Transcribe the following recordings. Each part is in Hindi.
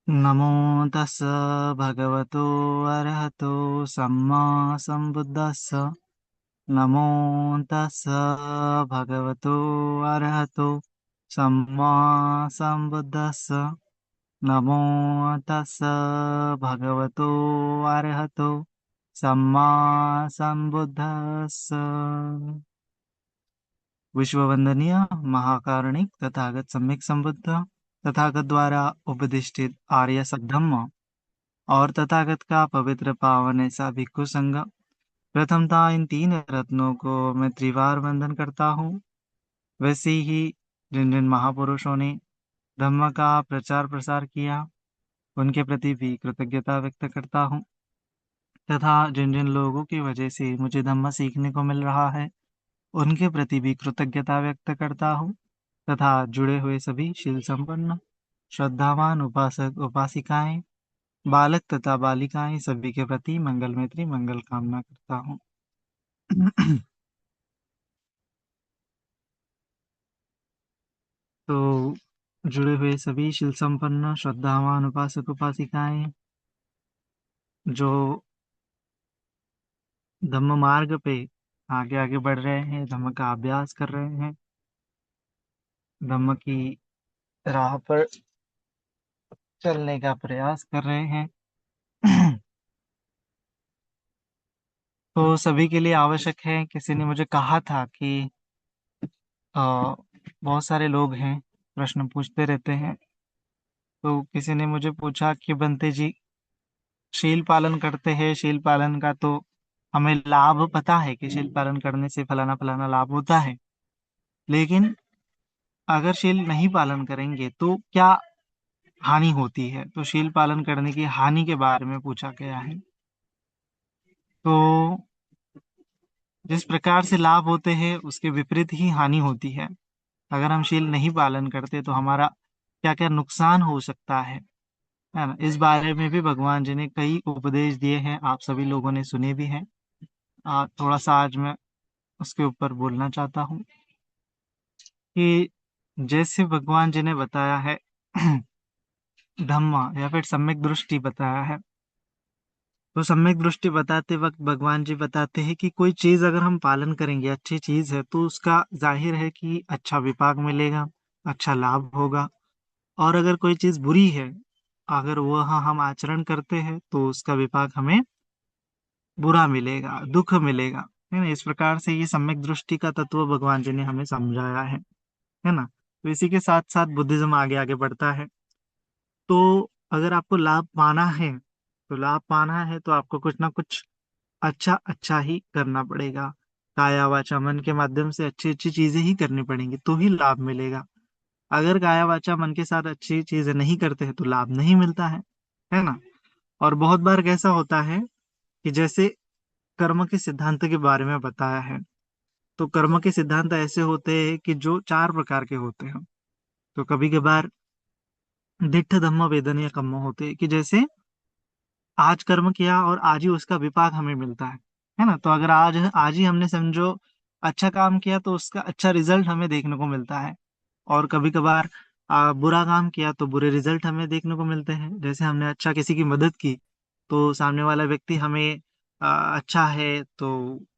नमो तस् भगवतो अरहतो सम्मा सम्बुद्धस्स। नमो तस् भगवतो अरहतो सम्मा सम्बुद्धस्स। नमो तस् भगवतो अरहतो सम्मा सम्बुद्धस्स। विश्ववंदनीय महाकारुणिक तथागत सम्यक संबुद्ध तथागत द्वारा उपदिष्टित आर्य सद्धम्म और तथागत का पवित्र पावन ऐसा भिक्खु संघ। प्रथमतः इन तीन रत्नों को मैं त्रिवार वंदन करता हूँ। वैसे ही जिन जिन महापुरुषों ने धम्म का प्रचार प्रसार किया, उनके प्रति भी कृतज्ञता व्यक्त करता हूँ। तथा जिन जिन लोगों की वजह से मुझे धम्म सीखने को मिल रहा है, उनके प्रति भी कृतज्ञता व्यक्त करता हूँ। तथा जुड़े हुए सभी शील संपन्न श्रद्धावान उपासक उपासिकाएं, बालक तथा बालिकाएं सभी के प्रति मंगल मैत्री मंगल कामना करता हूँ। तो जुड़े हुए सभी शील संपन्न श्रद्धावान उपासक उपासिकाएं जो धम्म मार्ग पे आगे आगे बढ़ रहे हैं, धम्म का अभ्यास कर रहे हैं, धम्म की राह पर चलने का प्रयास कर रहे हैं, तो सभी के लिए आवश्यक है। किसी ने मुझे कहा था कि बहुत सारे लोग हैं, प्रश्न पूछते रहते हैं। तो किसी ने मुझे पूछा कि बंते जी, शील पालन करते हैं, शील पालन का तो हमें लाभ पता है कि शील पालन करने से फलाना फलाना लाभ होता है, लेकिन अगर शील नहीं पालन करेंगे तो क्या हानि होती है। तो शील पालन करने की हानि के बारे में पूछा गया है। तो जिस प्रकार से लाभ होते हैं उसके विपरीत ही हानि होती है। अगर हम शील नहीं पालन करते तो हमारा क्या क्या नुकसान हो सकता है ना। इस बारे में भी भगवान जी ने कई उपदेश दिए हैं, आप सभी लोगों ने सुने भी हैं। थोड़ा सा आज मैं उसके ऊपर बोलना चाहता हूँ कि जैसे भगवान जी ने बताया है धम्मा या फिर सम्यक दृष्टि बताया है। तो सम्यक दृष्टि बताते वक्त भगवान जी बताते हैं कि कोई चीज अगर हम पालन करेंगे, अच्छी चीज है, तो उसका जाहिर है कि अच्छा विपाक मिलेगा, अच्छा लाभ होगा। और अगर कोई चीज बुरी है, अगर वह हम आचरण करते हैं, तो उसका विपाक हमें बुरा मिलेगा, दुख मिलेगा, है ना। इस प्रकार से ये सम्यक दृष्टि का तत्व भगवान जी ने हमें समझाया है ना। तो इसी के साथ साथ बुद्धिज्म आगे आगे बढ़ता है। तो अगर आपको लाभ पाना है, तो लाभ पाना है तो आपको कुछ ना कुछ अच्छा अच्छा ही करना पड़ेगा। काया वाचा मन के माध्यम से अच्छी अच्छी चीजें ही करनी पड़ेंगी तो ही लाभ मिलेगा। अगर काया वाचा मन के साथ अच्छी चीजें नहीं करते हैं तो लाभ नहीं मिलता है ना। और बहुत बार कैसा होता है कि जैसे कर्म के सिद्धांत के बारे में बताया है, तो कर्म के सिद्धांत ऐसे होते हैं कि जो चार प्रकार के होते हैं। तो कभी कभार दिट्ठ धम्म वेदनीय कर्म होते हैं कि जैसे आज कर्म किया और आज ही उसका विपाक हमें मिलता है ना। तो अगर आज आज ही हमने समझो अच्छा काम किया तो उसका अच्छा रिजल्ट हमें देखने को मिलता है। और कभी कभार बुरा काम किया तो बुरे रिजल्ट हमें देखने को मिलते हैं। जैसे हमने अच्छा किसी की मदद की तो सामने वाला व्यक्ति हमें अच्छा है तो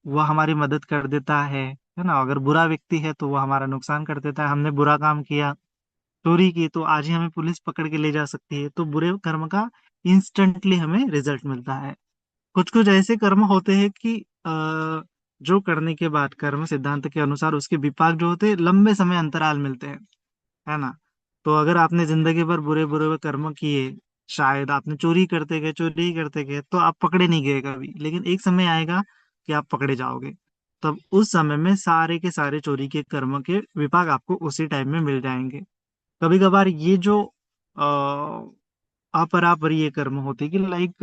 वह हमारी मदद कर देता है ना। अगर बुरा व्यक्ति है तो वह हमारा नुकसान कर देता है। हमने बुरा काम किया, चोरी की, तो आज ही हमें पुलिस पकड़ के ले जा सकती है। तो बुरे कर्म का इंस्टेंटली हमें रिजल्ट मिलता है। कुछ कुछ ऐसे कर्म होते हैं कि जो करने के बाद कर्म सिद्धांत के अनुसार उसके विपाक जो होते हैं लंबे समय अंतराल मिलते हैं, है ना। तो अगर आपने जिंदगी भर बुरे बुरे कर्म किए, शायद आपने चोरी करते गए तो आप पकड़े नहीं गए कभी, लेकिन एक समय आएगा कि आप पकड़े जाओगे। तब उस समय में सारे के सारे चोरी के कर्म के विपाक आपको उसी टाइम में मिल जाएंगे। कभी कभार ये जो अपरापरीय कर्म होते हैं कि लाइक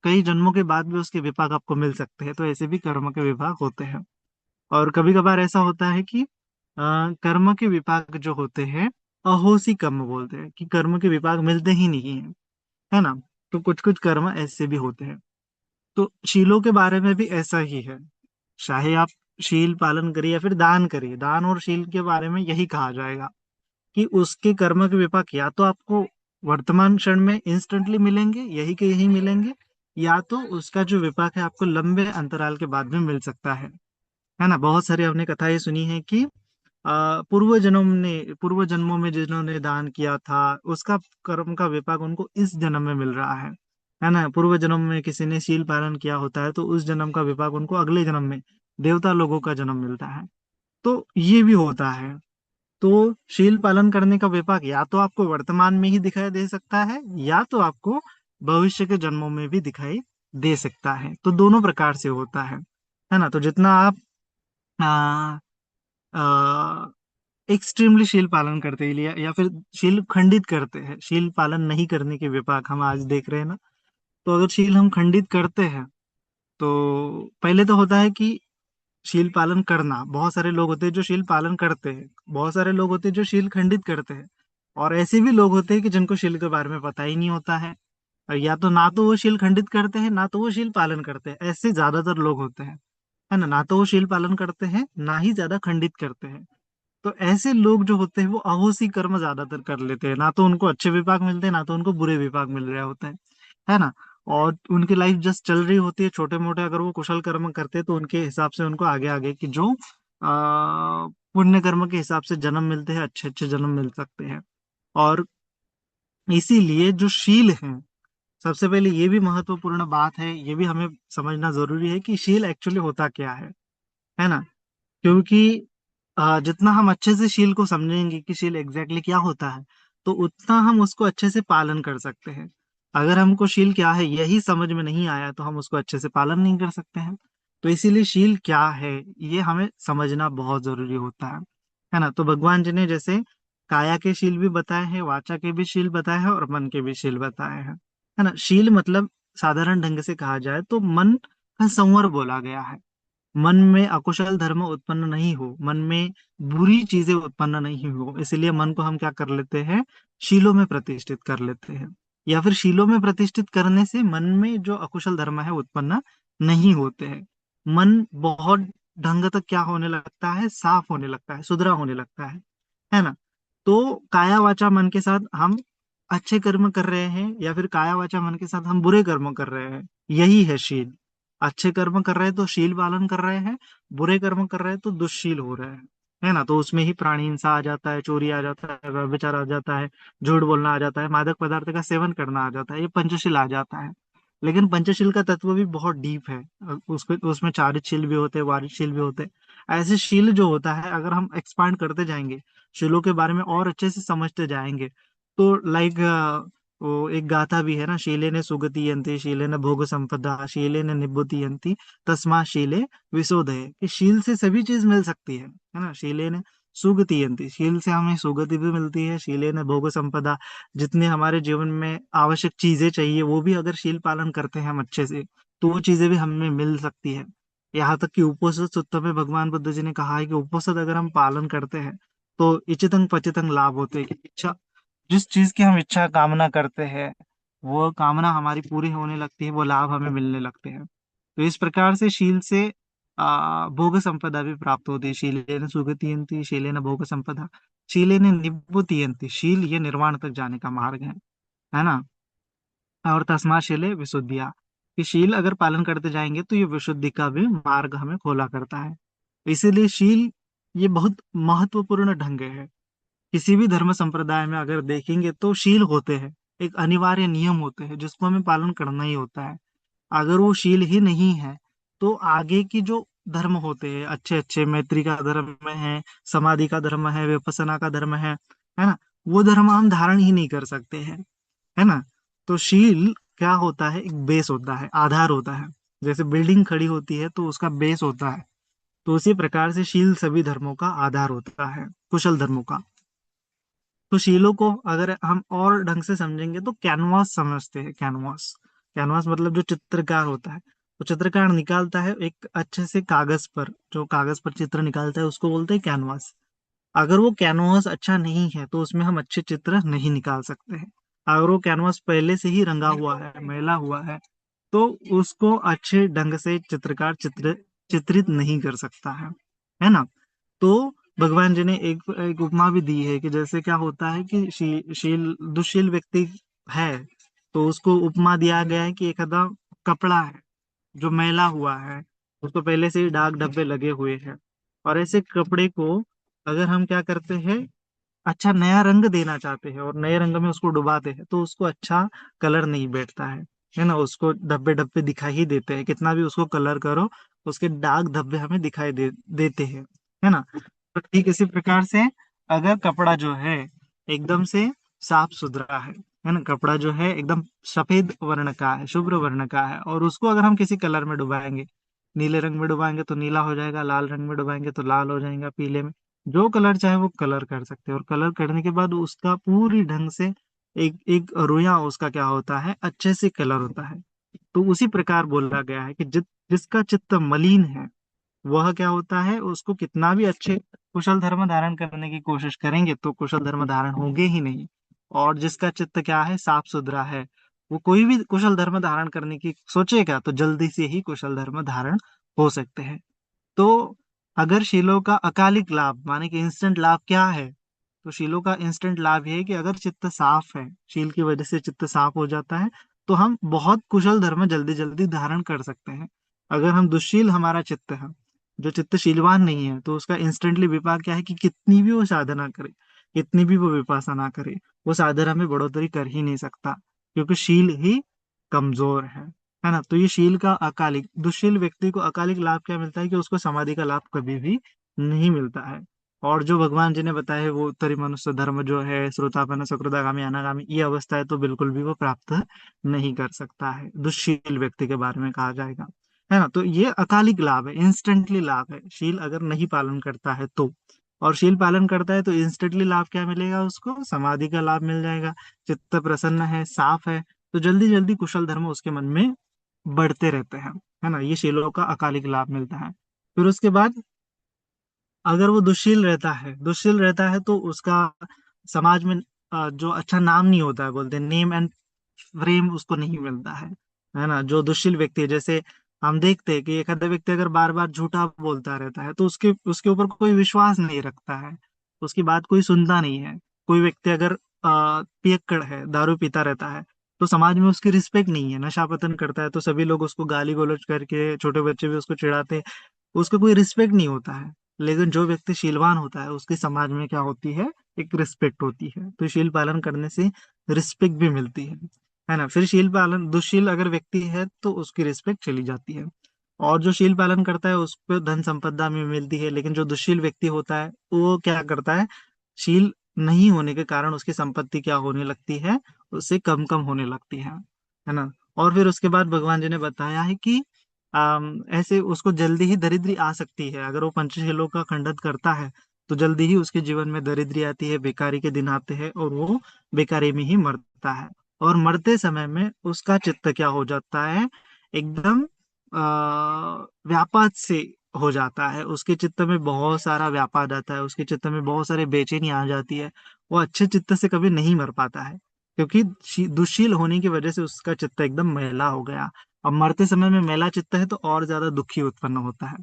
कई जन्मों के बाद भी उसके विपाक आपको मिल सकते हैं, तो ऐसे भी कर्म के विपाक होते हैं। और कभी कभार ऐसा होता है कि कर्म के विपाक जो होते हैं अहोसी कर्म बोलते हैं कि कर्म के विपाक मिलते ही नहीं है, है ना। तो कुछ कुछ कर्म ऐसे भी होते हैं। तो शीलों के बारे में भी ऐसा ही है। चाहे आप शील पालन करिए या फिर दान करिए, दान और शील के बारे में यही कहा जाएगा कि उसके कर्म के विपाक या तो आपको वर्तमान क्षण में इंस्टेंटली मिलेंगे, यही के यही मिलेंगे, या तो उसका जो विपाक है आपको लंबे अंतराल के बाद में मिल सकता है ना। बहुत सारी हमने कथाएं सुनी है कि पूर्व जन्मों में जिन्होंने दान किया था उसका कर्म का विपाक उनको इस जन्म में मिल रहा है ना। पूर्व जन्म में किसी ने शील पालन किया होता है तो उस जन्म का विपाक उनको अगले जन्म में देवता लोगों का जन्म मिलता है। तो ये भी होता है। तो शील पालन करने का विपाक या तो आपको वर्तमान में ही दिखाई दे सकता है, या तो आपको भविष्य के जन्मों में भी दिखाई दे सकता है। तो दोनों प्रकार से होता है ना। तो जितना आप आ, आ, एक्सट्रीमली शील पालन करते हैं या फिर शील खंडित करते हैं, शील पालन नहीं करने के विपाक हम आज देख रहे हैं ना। तो अगर शील हम खंडित करते हैं तो पहले तो होता है कि शील पालन करना, बहुत सारे लोग होते हैं जो शील पालन करते हैं, बहुत सारे लोग होते हैं जो शील खंडित करते हैं, और ऐसे भी लोग होते हैं कि जिनको शील के बारे में पता ही नहीं होता है। और या तो ना तो वो शील खंडित करते हैं ना तो वो शील पालन करते हैं, ऐसे ज्यादातर लोग होते हैं, है ना। ना तो वो शील पालन करते हैं ना ही ज्यादा खंडित करते हैं। तो ऐसे लोग जो होते हैं वो अहोसी कर्म ज्यादातर कर लेते हैं, ना तो उनको अच्छे विपाक मिलते हैं ना तो उनको बुरे विपाक मिल रहे होते हैं, है ना। और उनकी लाइफ जस्ट चल रही होती है, छोटे मोटे अगर वो कुशल कर्म करते हैं तो उनके हिसाब से उनको आगे आगे की जो पुण्य कर्म के हिसाब से जन्म मिलते हैं, अच्छे अच्छे जन्म मिल सकते हैं। और इसीलिए जो शील है, सबसे पहले ये भी महत्वपूर्ण बात है, ये भी हमें समझना जरूरी है कि शील एक्चुअली होता क्या है ना। क्योंकि जितना हम अच्छे से शील को समझेंगे कि शील एग्जैक्टली क्या होता है, तो उतना हम उसको अच्छे से पालन कर सकते हैं। अगर हमको शील क्या है यही समझ में नहीं आया तो हम उसको अच्छे से पालन नहीं कर सकते हैं। तो इसीलिए शील क्या है ये हमें समझना बहुत जरूरी होता है ना। तो भगवान जी ने जैसे काया के शील भी बताए हैं, वाचा के भी शील बताए हैं और मन के भी शील बताए हैं, है ना। शील मतलब साधारण ढंग से कहा जाए तो मन का संवर बोला गया है। मन में अकुशल धर्म उत्पन्न नहीं हो, मन में बुरी चीजें उत्पन्न नहीं हो, इसलिए मन को हम क्या कर लेते हैं, शीलों में प्रतिष्ठित कर लेते हैं। या फिर शीलों में प्रतिष्ठित करने से मन में जो अकुशल धर्म है उत्पन्न नहीं होते हैं। मन बहुत ढंग तक क्या होने लगता है, साफ होने लगता है, सुधरा होने लगता है ना। तो काया वाचा मन के साथ हम अच्छे कर्म कर रहे हैं या फिर काया वाचा मन के साथ हम बुरे कर्म कर रहे हैं, यही है शील। अच्छे कर्म कर रहे हैं तो शील पालन कर रहे हैं, बुरे कर्म कर रहे हैं तो दुष्शील हो रहे हैं, है ना। तो उसमें ही प्राणी हिंसा आ जाता है, चोरी आ जाता है, व्यभिचार आ जाता है, झूठ बोलना आ जाता है, मादक पदार्थ का सेवन करना आ जाता है, ये पंचशील आ जाता है। लेकिन पंचशील का तत्व भी बहुत डीप है। उसको उसमें चारित भी होते हैं, वारित भी होते हैं। ऐसे शील जो होता है अगर हम एक्सपांड करते जाएंगे, शीलों के बारे में और अच्छे से समझते जाएंगे, तो लाइक वो एक गाथा भी है ना, शीलेन सुगतियन्ति शीलेन भोग संपदा शीलेन निब्बुतियन्ति तस्मा शीले विशोधये, कि शील से सभी चीज मिल सकती है ना। शीलेन सुगतियन्ति, शील से हमें सुगति भी मिलती है, शीलेन भोग संपदा, जितने हमारे जीवन में आवश्यक चीजें चाहिए वो भी अगर शील पालन करते हैं हम अच्छे से तो वो चीजें भी हमें मिल सकती है। यहाँ तक कि उपोषित सूत्र में भगवान बुद्ध जी ने कहा है कि उपोषित अगर हम पालन करते हैं तो इचितंग पचितंग लाभ होते हैं, कि इच्छा, जिस चीज की हम इच्छा कामना करते हैं वो कामना हमारी पूरी होने लगती है, वो लाभ हमें मिलने लगते हैं। तो इस प्रकार से शील से भोग संपदा भी प्राप्त होती है। शीलेन सुगतियन्ति शीलेन भोग संपदा शीलेन निब्बुतियन्ति, शील ये निर्वाण तक जाने का मार्ग है ना। और तस्मा शीले विशुद्धिया, कि शील अगर पालन करते जाएंगे तो ये विशुद्धि का भी मार्ग हमें खोला करता है। इसीलिए शील ये बहुत महत्वपूर्ण ढंग है। किसी भी धर्म संप्रदाय में अगर देखेंगे तो शील होते हैं, एक अनिवार्य नियम होते हैं जिसको हमें पालन करना ही होता है। अगर वो शील ही नहीं है तो आगे की जो धर्म होते हैं अच्छे अच्छे, मैत्री का धर्म है, समाधि का धर्म है, विपස්සना का धर्म है ना, वो धर्म हम धारण ही नहीं कर सकते हैं, है ना। तो शील क्या होता है, एक बेस होता है, आधार होता है। जैसे बिल्डिंग खड़ी होती है तो उसका बेस होता है, तो उसी प्रकार से शील सभी धर्मों का आधार होता है, कुशल धर्मों का। तो शीलों को अगर हम और ढंग से समझेंगे तो कैनवास समझते हैं। कैनवास, कैनवास मतलब जो चित्रकार होता है, तो चित्रकार निकालता है एक अच्छे से कागज पर, जो कागज पर चित्र निकालता है उसको बोलते हैं कैनवास। अगर वो कैनवास अच्छा नहीं है तो उसमें हम अच्छे चित्र नहीं निकाल सकते हैं। अगर वो कैनवास पहले से ही रंगा हुआ है, मैला हुआ है, तो उसको अच्छे ढंग से चित्रकार चित्रित नहीं कर सकता है ना। तो भगवान जी ने एक एक उपमा भी दी है कि जैसे क्या होता है कि शील दुशील व्यक्ति है, तो उसको उपमा दिया गया है कि एक आधा कपड़ा है जो मैला हुआ है, उसको पहले से ही दाग धब्बे लगे हुए हैं। और ऐसे कपड़े को अगर हम क्या करते हैं, अच्छा नया रंग देना चाहते हैं और नए रंग में उसको डुबाते हैं, तो उसको अच्छा कलर नहीं बैठता है ना, उसको धब्बे धब्बे दिखाई ही देते हैं, कितना भी उसको कलर करो उसके दाग धब्बे हमें दिखाई देते हैं, है ना। तो ठीक इसी प्रकार से अगर कपड़ा जो है एकदम से साफ सुथरा है ना, कपड़ा जो है एकदम सफेद वर्ण का है, शुभ्र वर्ण का है, और उसको अगर हम किसी कलर में डुबाएंगे, नीले रंग में डुबाएंगे तो नीला हो जाएगा, लाल रंग में डुबाएंगे तो लाल हो जाएगा, पीले में, जो कलर चाहे वो कलर कर सकते हैं। और कलर करने के बाद उसका पूरी ढंग से एक एक रोया उसका क्या होता है, अच्छे से कलर होता है। तो उसी प्रकार बोला गया है कि जिसका चित्त मलिन है वह क्या होता है, उसको कितना भी अच्छे कुशल धर्म धारण करने की कोशिश करेंगे तो कुशल धर्म धारण होंगे ही नहीं। और जिसका चित्त क्या है, साफ सुथरा है, वो कोई भी कुशल धर्म धारण करने की सोचेगा तो जल्दी से ही कुशल धर्म धारण हो सकते हैं। तो अगर शीलों का अकालिक लाभ माने कि इंस्टेंट लाभ क्या है, तो शीलों का इंस्टेंट लाभ ये है कि अगर चित्त साफ है, शील की वजह से चित्त साफ हो जाता है, तो हम बहुत कुशल धर्म जल्दी जल्दी धारण कर सकते हैं। अगर हम दुश्शील हमारा चित्त है, जो चित्त शीलवान नहीं है, तो उसका इंस्टेंटली विपाक क्या है कि कितनी भी वो साधना करे, कितनी भी वो विपासना करे, वो साधना में बढ़ोतरी कर ही नहीं सकता, क्योंकि शील ही कमजोर है ना। तो ये शील का अकालिक, दुष्शील व्यक्ति को अकालिक लाभ क्या मिलता है कि उसको समाधि का लाभ कभी भी नहीं मिलता है। और जो भगवान जी ने बताया है वो उत्तरी मनुष्य धर्म जो है, श्रोतापन्न सकृदागामी अनागामी, ये अवस्था है, तो बिल्कुल भी वो प्राप्त नहीं कर सकता है, दुष्शील व्यक्ति के बारे में कहा जाएगा, है ना। तो ये अकालिक लाभ है, इंस्टेंटली लाभ है, शील अगर नहीं पालन करता है तो। और शील पालन करता है तो इंस्टेंटली लाभ क्या मिलेगा, उसको समाधि का लाभ मिल जाएगा, चित्त प्रसन्न है, साफ है, तो जल्दी जल्दी कुशल धर्म उसके मन में बढ़ते रहते हैं, है ना। ये शीलों का अकालिक लाभ मिलता है। फिर उसके बाद अगर वो दुश्शील रहता है तो उसका समाज में जो अच्छा नाम नहीं होता है, बोलते हैं नेम एंड फ्रेम उसको नहीं मिलता है ना। जो दुश्शील व्यक्ति है, जैसे हम देखते हैं कि एक आधा व्यक्ति अगर बार बार झूठा बोलता रहता है तो उसके उसके ऊपर कोई विश्वास नहीं रखता है, उसकी बात कोई सुनता नहीं है। कोई व्यक्ति अगर पियक्कड़ है, दारू पीता रहता है, तो समाज में उसकी रिस्पेक्ट नहीं है, नशापतन करता है तो सभी लोग उसको गाली गलौज करके, छोटे बच्चे भी उसको चिढ़ाते हैं, उसका कोई रिस्पेक्ट नहीं होता है। लेकिन जो व्यक्ति शीलवान होता है उसके समाज में क्या होती है, एक रिस्पेक्ट होती है, तो शील पालन करने से रिस्पेक्ट भी मिलती है ना। फिर शील पालन, दुशील अगर व्यक्ति है तो उसकी रिस्पेक्ट चली जाती है। और जो शील पालन करता है उसको धन संपदा में मिलती है, लेकिन जो दुशील व्यक्ति होता है वो क्या करता है, शील नहीं होने के कारण उसकी संपत्ति क्या होने लगती है, उससे कम कम होने लगती है ना। और फिर उसके बाद भगवान जी ने बताया है कि ऐसे उसको जल्दी ही दरिद्री आ सकती है, अगर वो पंचशीलों का खंडन करता है तो जल्दी ही उसके जीवन में दरिद्री आती है, बेकारी के दिन आते हैं और वो बेकारी में ही मरता है। और मरते समय में उसका चित्त क्या हो जाता है, एकदम व्यापाद से हो जाता है, उसके चित्त में बहुत सारा व्यापाद आता है, उसके चित्त में बहुत सारे बेचैनी आ जाती है, वो अच्छे चित्त से कभी नहीं मर पाता है, क्योंकि दुशील होने की वजह से उसका चित्त एकदम मैला हो गया। अब मरते समय में मैला चित्त है तो और ज्यादा दुखी उत्पन्न होता है,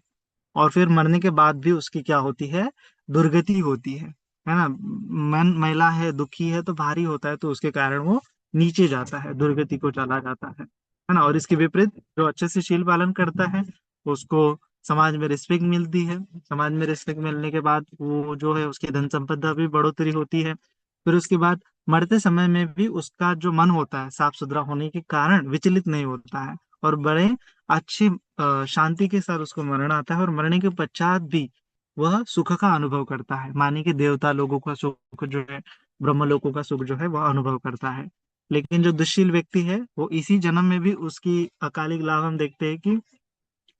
और फिर मरने के बाद भी उसकी क्या होती है, दुर्गति होती है ना। मन मैला है, दुखी है तो भारी होता है, तो उसके कारण वो नीचे जाता है, दुर्गति को चला जाता है ना। और इसके विपरीत जो अच्छे से शील पालन करता है उसको समाज में रिस्पेक्ट मिलती है, समाज में रिस्पेक्ट मिलने के बाद वो जो है उसकी धन संपदा भी बढ़ोतरी होती है। फिर उसके बाद मरते समय में भी उसका जो मन होता है साफ सुथरा होने के कारण विचलित नहीं होता है, और बड़े अच्छे शांति के साथ उसको मरण आता है, और मरने के पश्चात भी वह सुख का अनुभव करता है, माने कि देवता लोगों का सुख जो है, ब्रह्म लोगों का सुख जो है वह अनुभव करता है। लेकिन जो दुष्शील व्यक्ति है वो इसी जन्म में भी उसकी अकालिक लाभ हम देखते हैं कि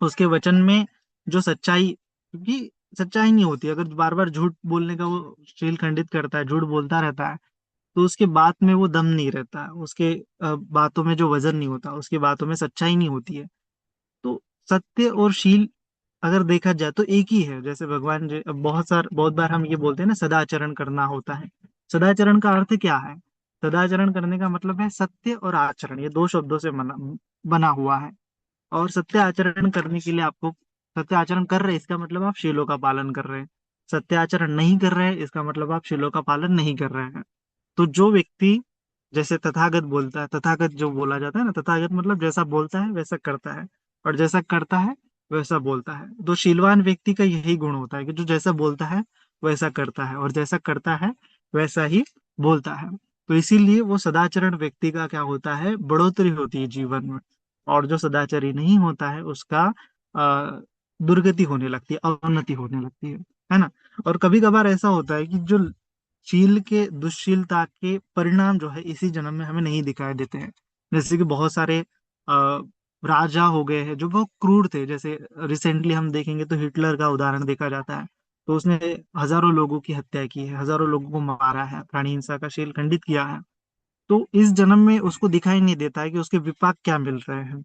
उसके वचन में जो सच्चाई, क्योंकि सच्चाई नहीं होती, अगर बार बार झूठ बोलने का वो शील खंडित करता है, झूठ बोलता रहता है, तो उसके बात में वो दम नहीं रहता, उसके बातों में जो वजन नहीं होता, उसकी बातों में सच्चाई नहीं होती है। तो सत्य और शील अगर देखा जाए तो एक ही है, जैसे भगवान जी बहुत बार हम ये बोलते हैं ना, सदाचरण करना होता है। सदाचरण का अर्थ क्या है, सदाचरण करने का मतलब है सत्य और आचरण, ये दो शब्दों से बना हुआ है। और सत्य आचरण करने के लिए आपको, सत्य आचरण कर रहे हैं इसका मतलब आप शीलों का पालन कर रहे हैं। सत्याचरण नहीं कर रहे हैं इसका मतलब आप शीलों का पालन नहीं कर रहे हैं। तो जो व्यक्ति, जैसे तथागत बोलता है, तथागत जो बोला जाता है ना, तथागत मतलब जैसा बोलता है वैसा करता है, और जैसा करता है वैसा बोलता है। तो शीलवान व्यक्ति का यही गुण होता है कि जो जैसा बोलता है वैसा करता है, और जैसा करता है वैसा ही बोलता है। तो इसीलिए वो सदाचरण व्यक्ति का क्या होता है, बढ़ोतरी होती है जीवन में। और जो सदाचारी नहीं होता है उसका अ, दुर्गति होने लगती है, अवनति होने लगती है ना। और कभी कभार ऐसा होता है कि जो शील के दुश्शीलता के परिणाम जो है इसी जन्म में हमें नहीं दिखाई देते हैं। जैसे कि बहुत सारे राजा हो गए हैं जो बहुत क्रूर थे, जैसे रिसेंटली हम देखेंगे तो हिटलर का उदाहरण देखा जाता है। तो उसने हजारों लोगों की हत्या की है, हजारों लोगों को मारा है, प्राणी हिंसा का शील खंडित किया है। तो इस जन्म में उसको दिखाई नहीं देता है कि उसके विपाक क्या मिल रहे हैं,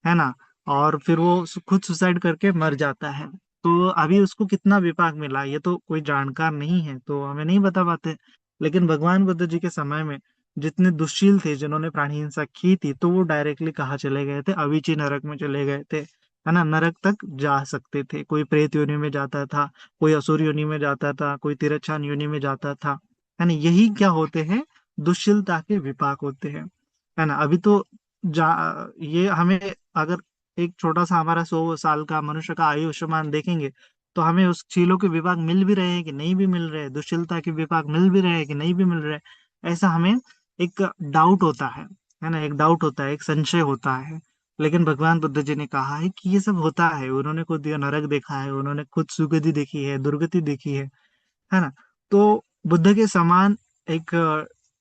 है ना। और फिर वो खुद सुसाइड करके मर जाता है। तो अभी उसको कितना विपाक मिला ये तो कोई जानकार नहीं है, तो हमें नहीं बता पाते। लेकिन भगवान बुद्ध जी के समय में जितने दुष्शील थे जिन्होंने प्राणी हिंसा की थी, तो वो डायरेक्टली कहाँ चले गए थे, अविची नरक में चले गए थे, है ना। नरक तक जा सकते थे, कोई प्रेत योनि में जाता था, कोई असुर योनि में जाता था, कोई तिरछान योनि में जाता था, है ना। यही क्या होते हैं, दुष्शीलता के विपाक होते हैं, है ना। अभी तो ये हमें, अगर एक छोटा सा हमारा 100 साल का मनुष्य का आयुष्मान देखेंगे, तो हमें उस चीलों के विभाग मिल भी रहे हैं कि नहीं भी मिल रहे हैं, दुश्शीलता के विभाग मिल भी रहे हैं कि नहीं भी मिल रहे हैं, ऐसा हमें एक डाउट होता है ना। एक डाउट होता है, एक संशय होता है। लेकिन भगवान बुद्ध जी ने कहा है कि ये सब होता है, उन्होंने खुद ये नरक देखा है, उन्होंने खुद सुगति देखी है, दुर्गति देखी है ना। तो बुद्ध के समान एक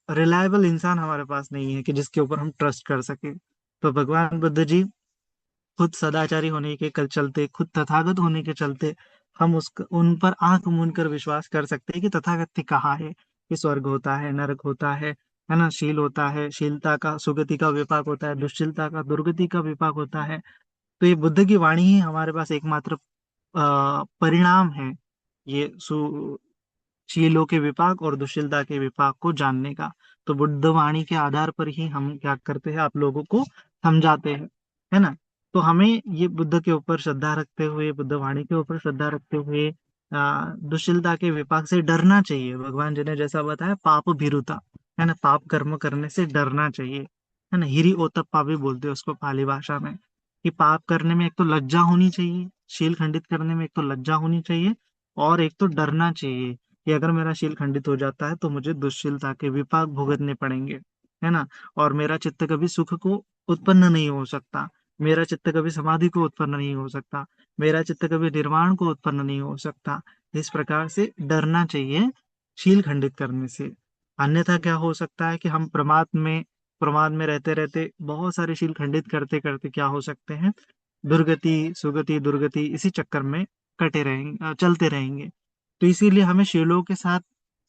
रिलायबल इंसान हमारे पास नहीं है कि जिसके ऊपर हम ट्रस्ट कर सके। तो भगवान बुद्ध जी खुद सदाचारी होने के कल चलते, खुद तथागत होने के चलते, हम उन पर आंख मूंद कर विश्वास कर सकते हैं कि तथागत ने कहा है कि स्वर्ग होता है, नरक होता है ना। शील होता है, शीलता का सुगति का विपाक होता है, दुश्शीलता का दुर्गति का विपाक होता है। तो ये बुद्ध की वाणी ही हमारे पास एकमात्र परिणाम है, ये शीलों के विपाक और दुशीलता के विपाक को जानने का। तो बुद्धवाणी के आधार पर ही हम क्या करते हैं, आप लोगों को समझाते हैं, है ना। तो हमें ये बुद्ध के ऊपर श्रद्धा रखते हुए, बुद्धवाणी के ऊपर श्रद्धा रखते हुए दुशीलता के विपाक से डरना चाहिए। भगवान जी ने जैसा बताया, पाप भीरुता, है ना, पाप कर्म करने से डरना चाहिए, है ना। हिरि ओतप्पा भी बोलते हैं उसको पाली भाषा में, कि पाप करने में एक तो लज्जा होनी चाहिए, शील खंडित करने में एक तो लज्जा होनी चाहिए, और एक तो डरना चाहिए कि अगर मेरा शील खंडित हो जाता है तो मुझे दुश्शीलता के विपाक भुगतने पड़ेंगे, है ना। और मेरा चित्त कभी सुख को उत्पन्न नहीं हो सकता, मेरा चित्त कभी समाधि को उत्पन्न नहीं हो सकता, मेरा चित्त कभी निर्वाण को उत्पन्न नहीं हो सकता। इस प्रकार से डरना चाहिए शील खंडित करने से। अन्यथा क्या हो सकता है कि हम प्रमाद में रहते रहते बहुत सारे शील खंडित करते करते क्या हो सकते हैं, दुर्गति सुगति दुर्गति इसी चक्कर में कटे रहेंगे, चलते रहेंगे। तो इसीलिए हमें शीलों के साथ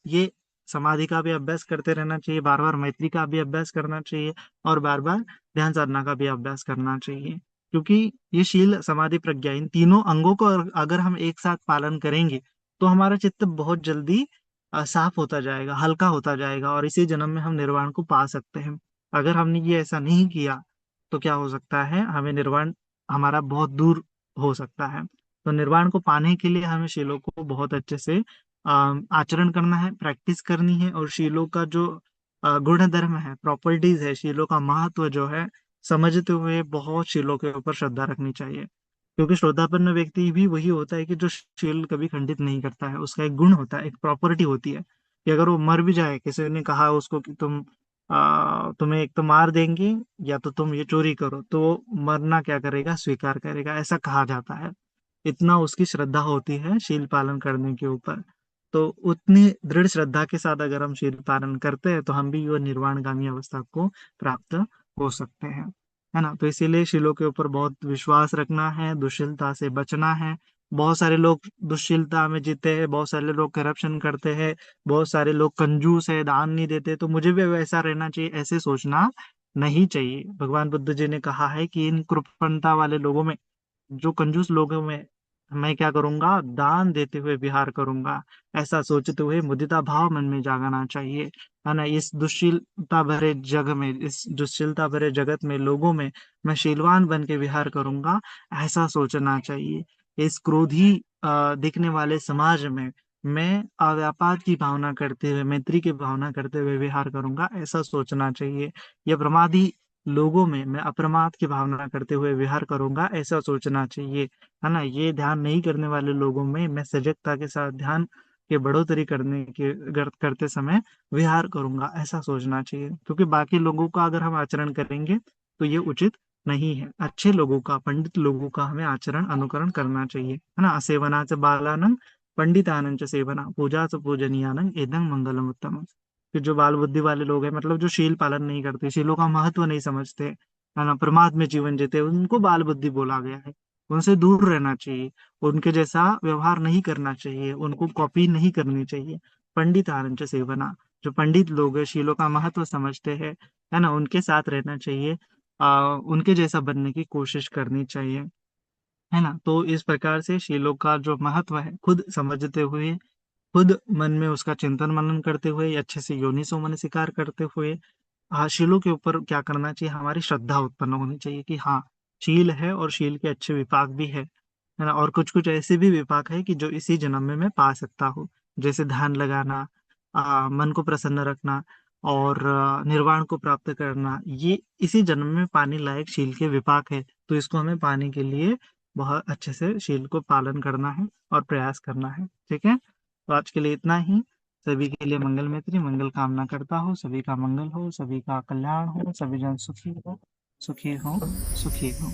ये समाधि का भी अभ्यास करते रहना चाहिए, बार बार मैत्री का भी अभ्यास करना चाहिए, और बार बार ध्यान साधना का भी अभ्यास करना चाहिए। क्योंकि ये शील समाधि प्रज्ञा इन तीनों अंगों को अगर हम एक साथ पालन करेंगे, तो हमारा चित्त बहुत जल्दी साफ होता जाएगा, हल्का होता जाएगा, और इसी जन्म में हम निर्वाण को पा सकते हैं। अगर हमने ये ऐसा नहीं किया, तो क्या हो सकता है, हमें निर्वाण हमारा बहुत दूर हो सकता है। तो निर्वाण को पाने के लिए हमें शीलों को बहुत अच्छे से आचरण करना है, प्रैक्टिस करनी है, और शीलों का जो गुण धर्म है, प्रॉपर्टीज है, शीलों का महत्व जो है, समझते हुए बहुत शीलों के ऊपर श्रद्धा रखनी चाहिए। क्योंकि श्रद्धापन्न व्यक्ति भी वही होता है कि जो शील कभी खंडित नहीं करता है, उसका एक गुण होता है, एक प्रॉपर्टी होती है कि अगर वो मर भी जाए, किसी ने कहा उसको कि तुम्हें एक तो मार देंगे या तो तुम ये चोरी करो, तो वो मरना क्या करेगा, स्वीकार करेगा, ऐसा कहा जाता है। इतना उसकी श्रद्धा होती है शील पालन करने के ऊपर। तो उतनी दृढ़ श्रद्धा के साथ अगर हम शील पालन करते हैं, तो हम भी वो निर्वाणगामी अवस्था को प्राप्त हो सकते हैं, है ना। तो इसीलिए शीलों के ऊपर बहुत विश्वास रखना है, दुश्शीलता से बचना है। बहुत सारे लोग दुश्शीलता में जीते हैं, बहुत सारे लोग करप्शन करते हैं, बहुत सारे लोग कंजूस है, दान नहीं देते, तो मुझे भी वैसा रहना चाहिए, ऐसे सोचना नहीं चाहिए। भगवान बुद्ध जी ने कहा है कि इन कृपणता वाले लोगों में, जो कंजूस लोगों में, मैं क्या करूंगा, दान देते हुए विहार करूंगा, ऐसा सोचते हुए मुदिता भाव मन में जागना चाहिए, है ना। इस दुश्शीलता भरे जग में, इस दुश्शीलता भरे जगत में, लोगों में मैं शीलवान बन के विहार करूंगा, ऐसा सोचना चाहिए। इस क्रोधी दिखने वाले समाज में मैं अव्यापात की भावना करते हुए, मैत्री की भावना करते हुए विहार करूंगा, ऐसा सोचना चाहिए। या प्रमादी लोगों में मैं अप्रमाद की भावना करते हुए विहार करूंगा, ऐसा सोचना चाहिए, है ना। ये ध्यान नहीं करने वाले लोगों में मैं सजगता के साथ ध्यान के बढ़ोतरी करते समय विहार करूंगा, ऐसा सोचना चाहिए। क्योंकि बाकी लोगों का अगर हम आचरण करेंगे तो ये उचित नहीं है। अच्छे लोगों का, पंडित लोगों का हमें आचरण अनुकरण करना चाहिए, है ना। असेवना च बालानं पंडितानं च सेवना पूजा च पूजनीयानं एदं मंगलम उत्तमम। कि जो बाल बुद्धि वाले लोग हैं, मतलब जो शील पालन नहीं करते, शीलों का महत्व नहीं समझते, है ना, प्रमाद में जीवन जीते, उनको बाल बुद्धि बोला गया है। उनसे दूर रहना चाहिए, उनके जैसा व्यवहार नहीं करना चाहिए, उनको कॉपी नहीं करनी चाहिए। पंडित आनंद सेवना, जो पंडित लोग हैं, शीलों का महत्व समझते हैं, है ना, उनके साथ रहना चाहिए। उनके जैसा बनने की कोशिश करनी चाहिए, है ना। तो इस प्रकार से शीलों का जो महत्व है खुद समझते हुए, खुद मन में उसका चिंतन मनन करते हुए, अच्छे से योनिसो मनसिकार करते हुए, शीलों के ऊपर क्या करना चाहिए, हमारी श्रद्धा उत्पन्न होनी चाहिए कि हाँ, शील है और शील के अच्छे विपाक भी है ना। और कुछ कुछ ऐसे भी विपाक है कि जो इसी जन्म में मैं पा सकता हूँ। जैसे ध्यान लगाना, मन को प्रसन्न रखना, और निर्वाण को प्राप्त करना, ये इसी जन्म में पाने लायक शील के विपाक है। तो इसको हमें पाने के लिए बहुत अच्छे से शील को पालन करना है और प्रयास करना है। ठीक है, तो आज के लिए इतना ही। सभी के लिए मंगल मैत्री मंगल कामना करता हूँ। सभी का मंगल हो, सभी का कल्याण हो, सभी जन सुखी हो, सुखी हो, सुखी हो।